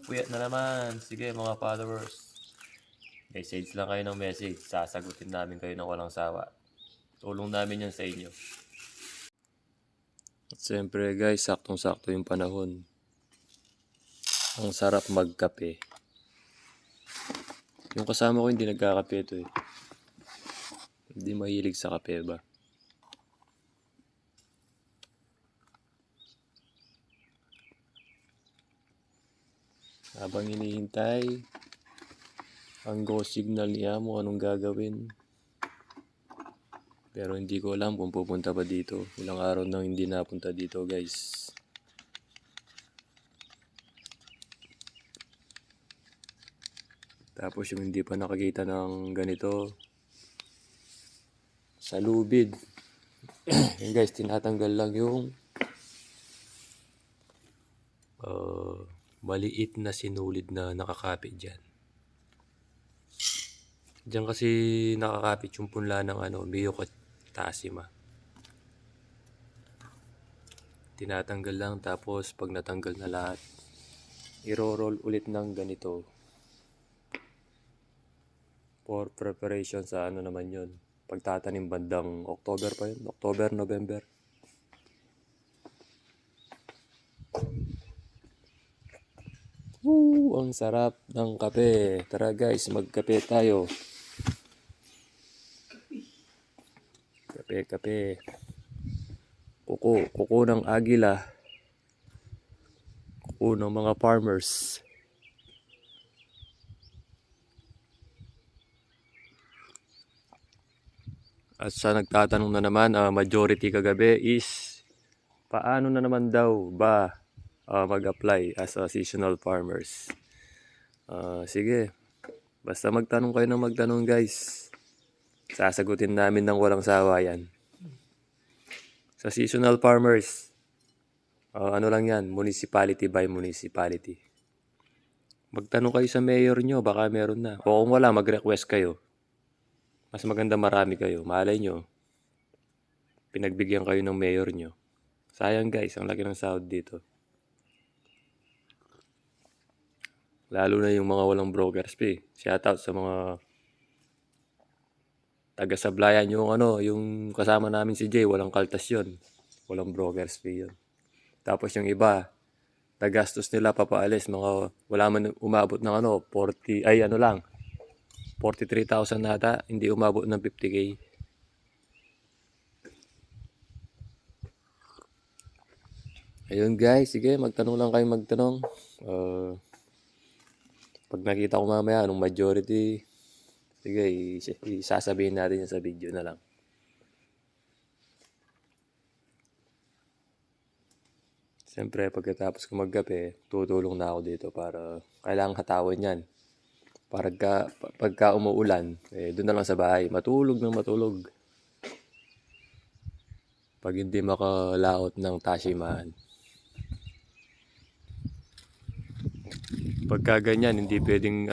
Puyat na naman. Sige mga followers. Message lang kayo ng message. Sasagutin namin kayo ng walang sawa. Tulong namin yan sa inyo. At siyempre guys, saktong-sakto yung panahon. Ang sarap magkape. Yung kasama ko hindi nagkakape ito eh. Hindi mahilig sa kape ba? Habang hinihintay ang go signal niya mo anong gagawin. Pero hindi ko alam kung pupunta pa dito. Ilang araw nang hindi napunta dito guys. Tapos yung hindi pa nakakita ng ganito. Sa lubid. Yung guys, tinatanggal lang yung maliit na sinulid na nakakapit dyan. Diyan kasi nakakapit yung punla ng Miyocotacea. Tinatanggal lang tapos pag natanggal na lahat, iro-roll ulit ng ganito. For preparation sa naman yun. Pagtatanim bandang October pa yun. October, November. Ang sarap ng kape. Tara guys, magkape tayo. Kape. Kuko ng agila. Kuko ng mga farmers. At sa nagtatanong na naman, majority kagabi is paano na naman daw ba mag-apply as a seasonal farmers. Sige, basta magtanong kayo ng magtanong guys. Sasagutin namin ng walang sawa yan. Sa seasonal farmers, ano lang yan, municipality by municipality. Magtanong kayo sa mayor nyo, baka meron na. O kung wala, mag-request kayo. Mas maganda marami kayo. Malay nyo, pinagbigyan kayo ng mayor nyo. Sayang guys, ang laki ng sahod dito. Lalo na yung mga walang brokers fee. Shoutout sa mga taga-sablayan yung kasama namin si Jay, walang kaltas yun. Walang brokers fee yun. Tapos yung iba, tagastos nila papaalis, mga wala man umabot ng 43,000 nata, hindi umabot ng 50K. Ayun guys, sige, magtanong lang kayo magtanong. Pag nakita ko mamaya anong majority, sige, isasabihin natin yan sa video na lang. Siyempre, pagkatapos ko magkape, tutulong na ako dito para kailangang hatawan yan. Pagka umuulan, doon na lang sa bahay, matulog. Pag hindi makalaot ng tasimaan. Pagka ganyan, hindi pwedeng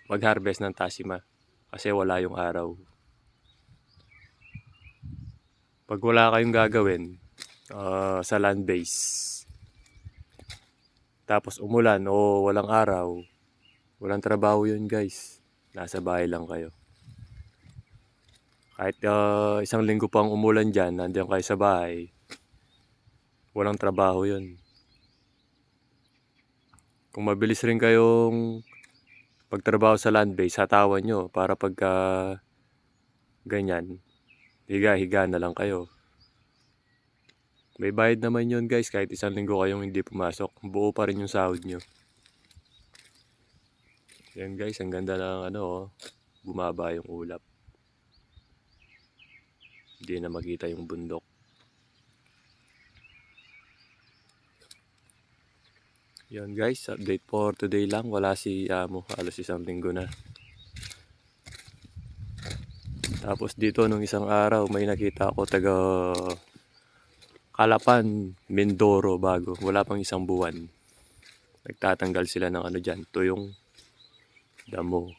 mag-harvest ng tasima kasi wala yung araw. Pag wala kayong gagawin sa land base, tapos umulan o walang araw, walang trabaho yun guys. Nasa bahay lang kayo. Kahit isang linggo pang umulan dyan, nandiyan kayo sa bahay, walang trabaho yun. Kung mabilis rin kayong pagtrabaho sa land base, hatawan nyo para pagka ganyan, higa-higa na lang kayo. May bayad naman yun guys, kahit isang linggo kayong hindi pumasok, buo pa rin yung sahod nyo. Yan guys, ang ganda ng bumaba yung ulap. Hindi na makita yung bundok. Yan guys, update for today lang. Wala si Amo, halos isang linggo na. Tapos dito nung isang araw, may nakita ako taga Calapan, Mindoro bago. Wala pang isang buwan. Nagtatanggal sila ng tuyong damo.